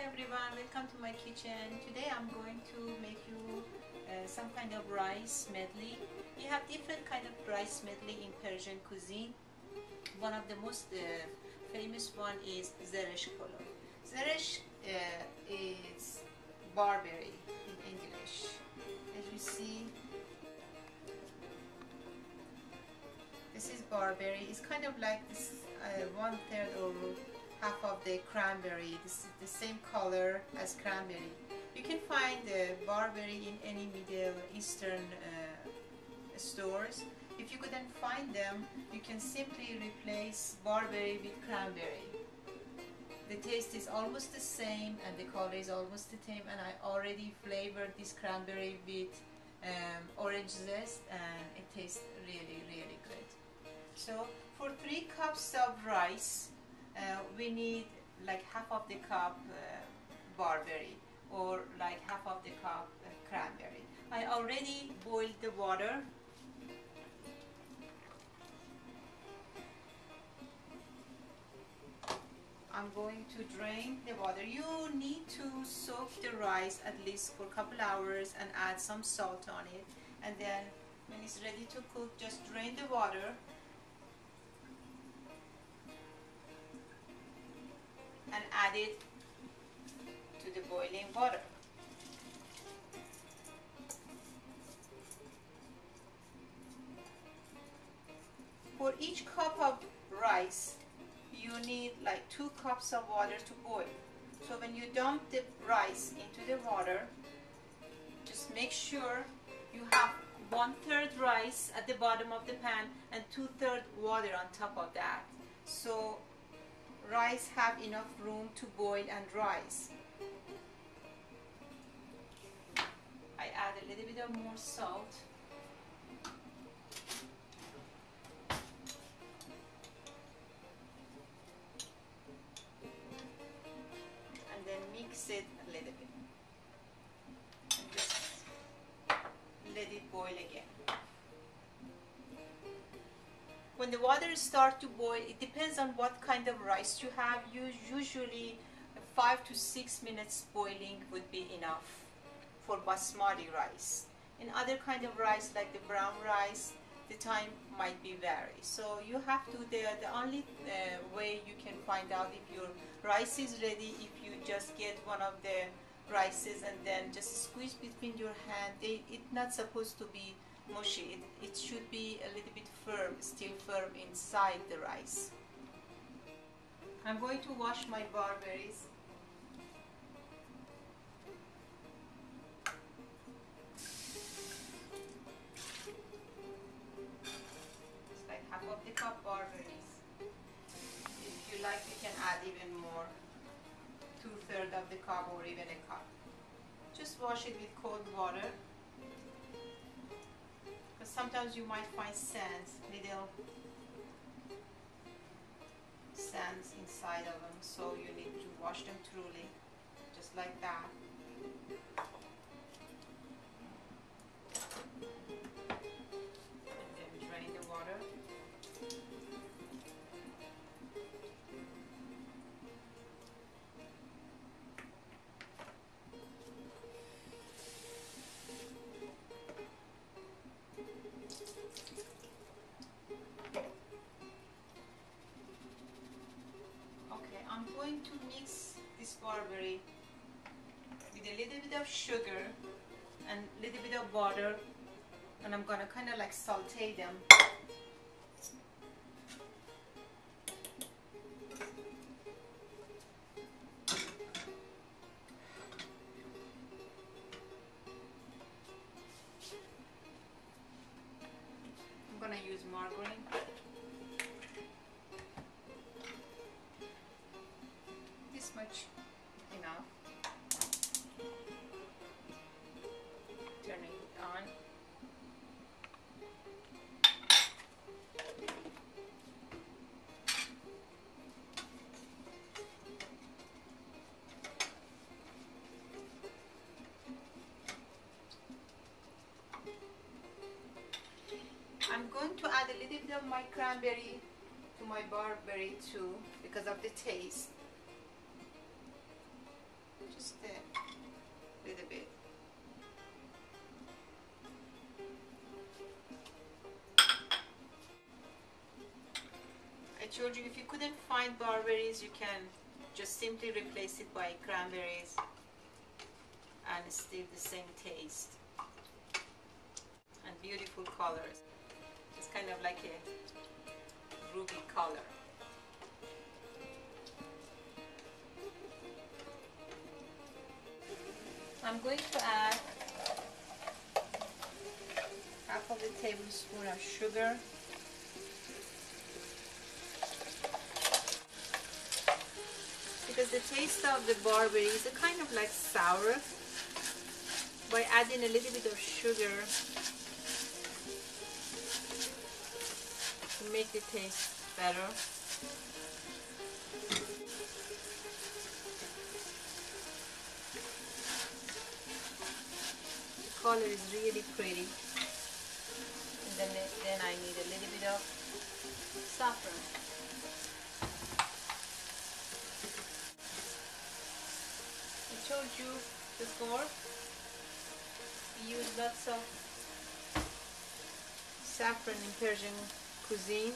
Hi everyone, welcome to my kitchen. Today I'm going to make you some kind of rice medley. We have different kind of rice medley in Persian cuisine. One of the most famous one is Zereshk Polo. Zereshk is barberry in English. As you see, this is barberry. It's kind of like this 1/3 or half of the cranberry. This is the same color as cranberry. You can find barberry in any Middle Eastern stores. If you couldn't find them, you can simply replace barberry with cranberry. The taste is almost the same and the color is almost the same, and I already flavored this cranberry with orange zest and it tastes really good. So for 3 cups of rice, we need like half of the cup barberry or like half of the cup cranberry. I already boiled the water. I'm going to drain the water. You need to soak the rice at least for a couple hours and add some salt on it, and then when it's ready to cook, just drain the water and add it to the boiling water. For each cup of rice, you need like 2 cups of water to boil. So when you dump the rice into the water, just make sure you have 1/3 rice at the bottom of the pan and 2/3 water on top of that. So rice have enough room to boil and rise. I add a little bit of more salt. And then mix it a little bit. And just let it boil again. When the water starts to boil, it depends on what kind of rice you have. Usually 5 to 6 minutes boiling would be enough for Basmati rice. In other kind of rice like the brown rice, the time might be vary. So you have to, the only way you can find out if your rice is ready, if you just get one of the rices and then just squeeze between your hand. It's not supposed to be mushy. It should be a little bit firm, still firm inside the rice. I'm going to wash my barberries. It's like half of the cup barberries. If you like, you can add even more, 2/3 of the cup or even a cup. Just wash it with cold water. Sometimes you might find little sands inside of them, so you need to wash them thoroughly, just like that. And then drain the water. I'm going to mix this barberry with a little bit of sugar and a little bit of water, and I'm gonna kind of like saute them. I'm gonna use margarine. Much enough. Turning it on. I'm going to add a little bit of my cranberry to my barberry too, because of the taste. just a little bit. I told you if you couldn't find barberries, you can just simply replace it by cranberries and still the same taste and beautiful colors. It's kind of like a ruby color. I'm going to add half of a tablespoon of sugar, because the taste of the barberry is a kind of like sour. By adding a little bit of sugar to make the taste better. The color is really pretty. And then I need a little bit of saffron. I told you before, we use lots of saffron in Persian cuisine,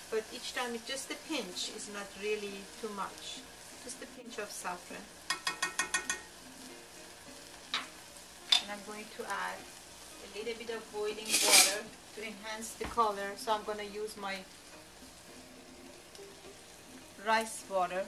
but each time it's just a pinch, is not really too much. Just a pinch of saffron. And I'm going to add a little bit of boiling water to enhance the color. So I'm going to use my rice water.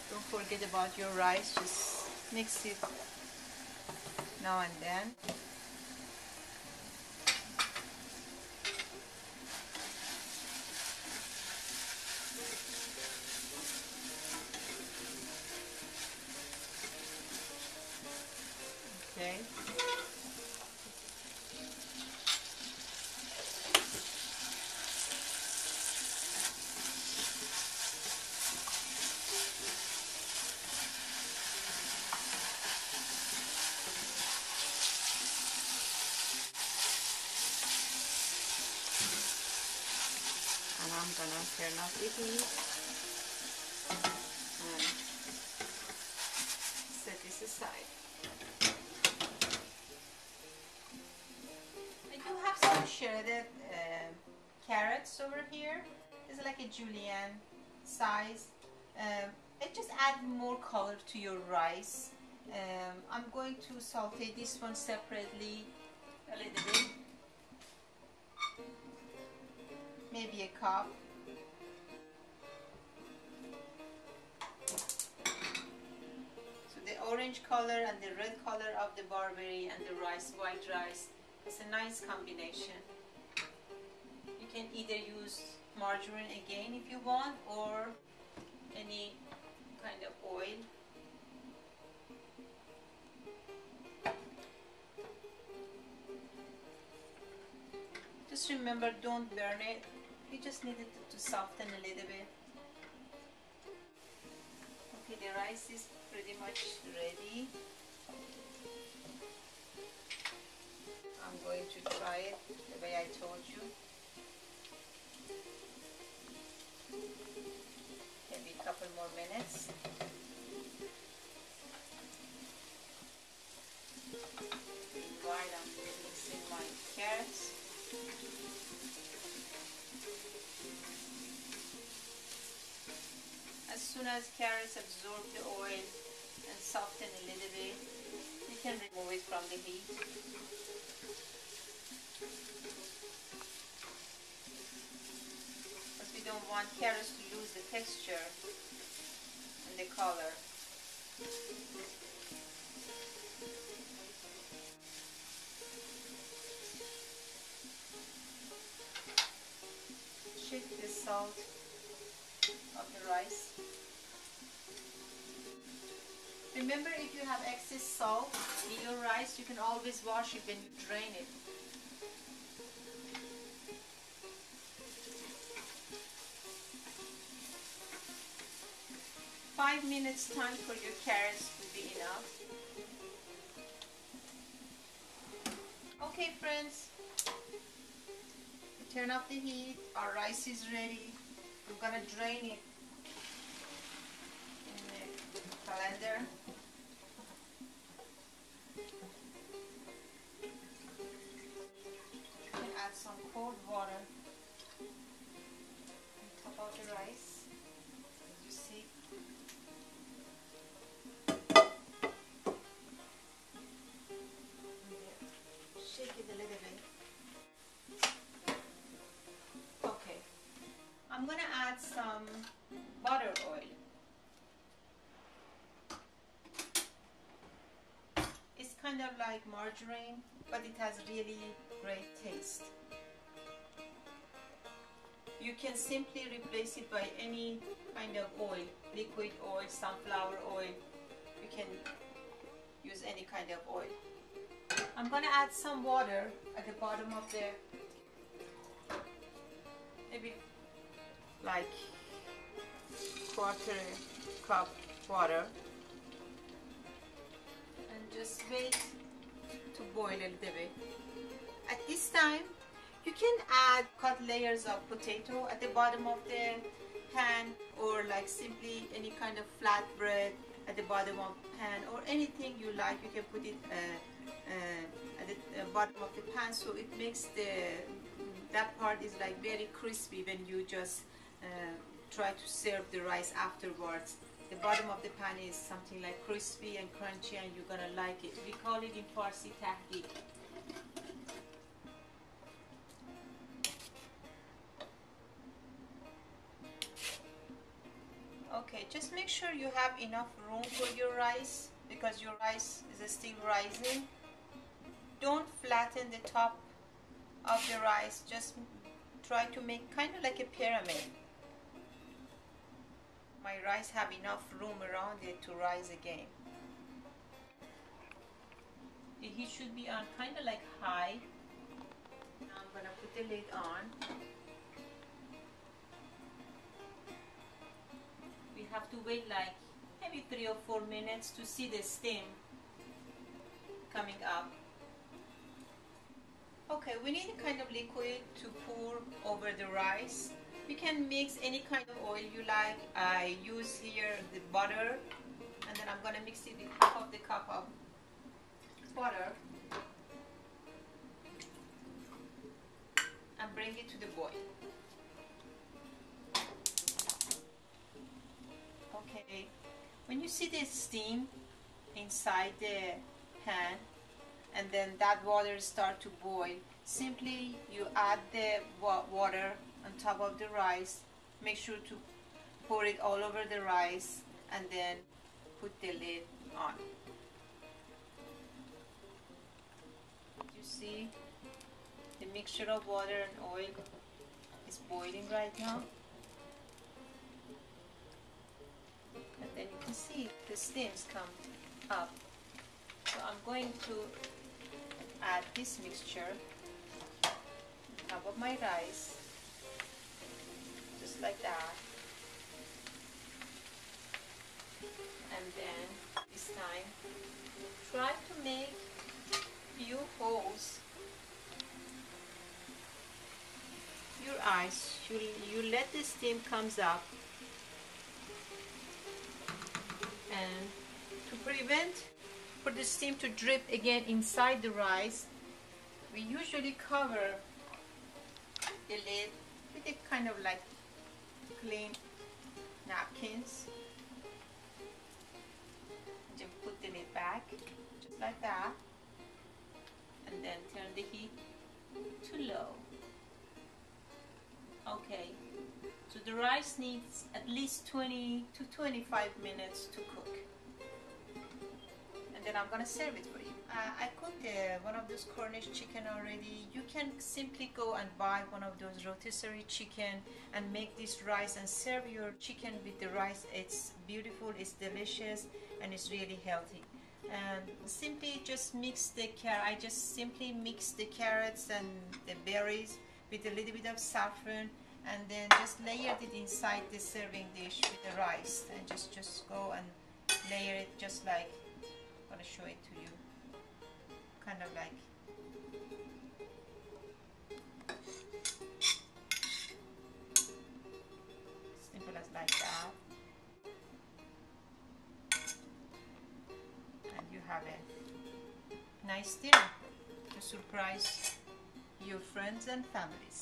Don't forget about your rice, just mix it now and then. Okay. I'm gonna turn off the heat and set this aside. I do have some shredded carrots over here. It's like a julienne size. It just adds more color to your rice. I'm going to saute this one separately a little bit. Maybe a cup. So the orange color and the red color of the barberry and the rice, white rice, it's a nice combination. You can either use margarine again if you want, or any kind of oil. Just remember, don't burn it. You just need it to soften a little bit. Okay, the rice is pretty much ready. I'm going to try it the way I told you. Maybe a couple more minutes. While I'm mixing my carrots. As soon as carrots absorb the oil and soften a little bit, you can remove it from the heat. Because we don't want carrots to lose the texture and the color. Check the salt of the rice. Remember, if you have excess salt in your rice, you can always wash it when you drain it. .5 minutes time for your carrots will be enough. Okay friends, turn off the heat. Our rice is ready. I'm gonna drain it in the colander. And add some cold water on top of the rice. As you see. Shake it a little bit. Okay. I'm gonna add some butter oil. It's kind of like margarine, but it has really great taste. You can simply replace it by any kind of oil, liquid oil, sunflower oil. You can use any kind of oil. I'm gonna add some water at the bottom of the, maybe like quarter cup water, and just wait to boil a little bit. At this time, you can add cut layers of potato at the bottom of the pan, or like simply any kind of flat bread at the bottom of the pan, or anything you like. You can put it at the bottom of the pan, so it makes that part is like very crispy when you just try to serve the rice afterwards. The bottom of the pan is something like crispy and crunchy, and you're gonna like it. We call it in Farsi tahdi. Okay, just make sure you have enough room for your rice, because your rice is still rising. Don't flatten the top of the rice, just try to make kind of like a pyramid. My rice have enough room around it to rise again. The heat should be on kind of like high. Now I'm gonna put the lid on. We have to wait like maybe 3 or 4 minutes to see the steam coming up. Okay, we need a kind of liquid to pour over the rice. You can mix any kind of oil you like. I use here the butter, and then I'm gonna mix it with half of the cup of butter and bring it to the boil. Okay, when you see the steam inside the pan and then that water start to boil, simply you add the water on top of the rice. Make sure to pour it all over the rice and then put the lid on. You see the mixture of water and oil is boiling right now. And then you can see the steams come up. So I'm going to add this mixture on top of my rice, just like that. And then this time, try to make few holes. Your eyes, you let the steam comes up. And to prevent for the steam to drip again inside the rice, we usually cover the lid with a kind of like clean napkins. Just put the lid back, just like that, and then turn the heat to low. Okay, so the rice needs at least 20 to 25 minutes to cook. And then I'm gonna serve it for you. I cooked one of those Cornish chicken already. You can simply go and buy one of those rotisserie chicken and make this rice and serve your chicken with the rice. It's beautiful, it's delicious, and it's really healthy. And simply just mix the carrot. I just simply mix the carrots and the berries with a little bit of saffron, and then just layered it inside the serving dish with the rice, and just go and layer it just like, I'm gonna show it to you, kind of like have a nice dinner to surprise your friends and families.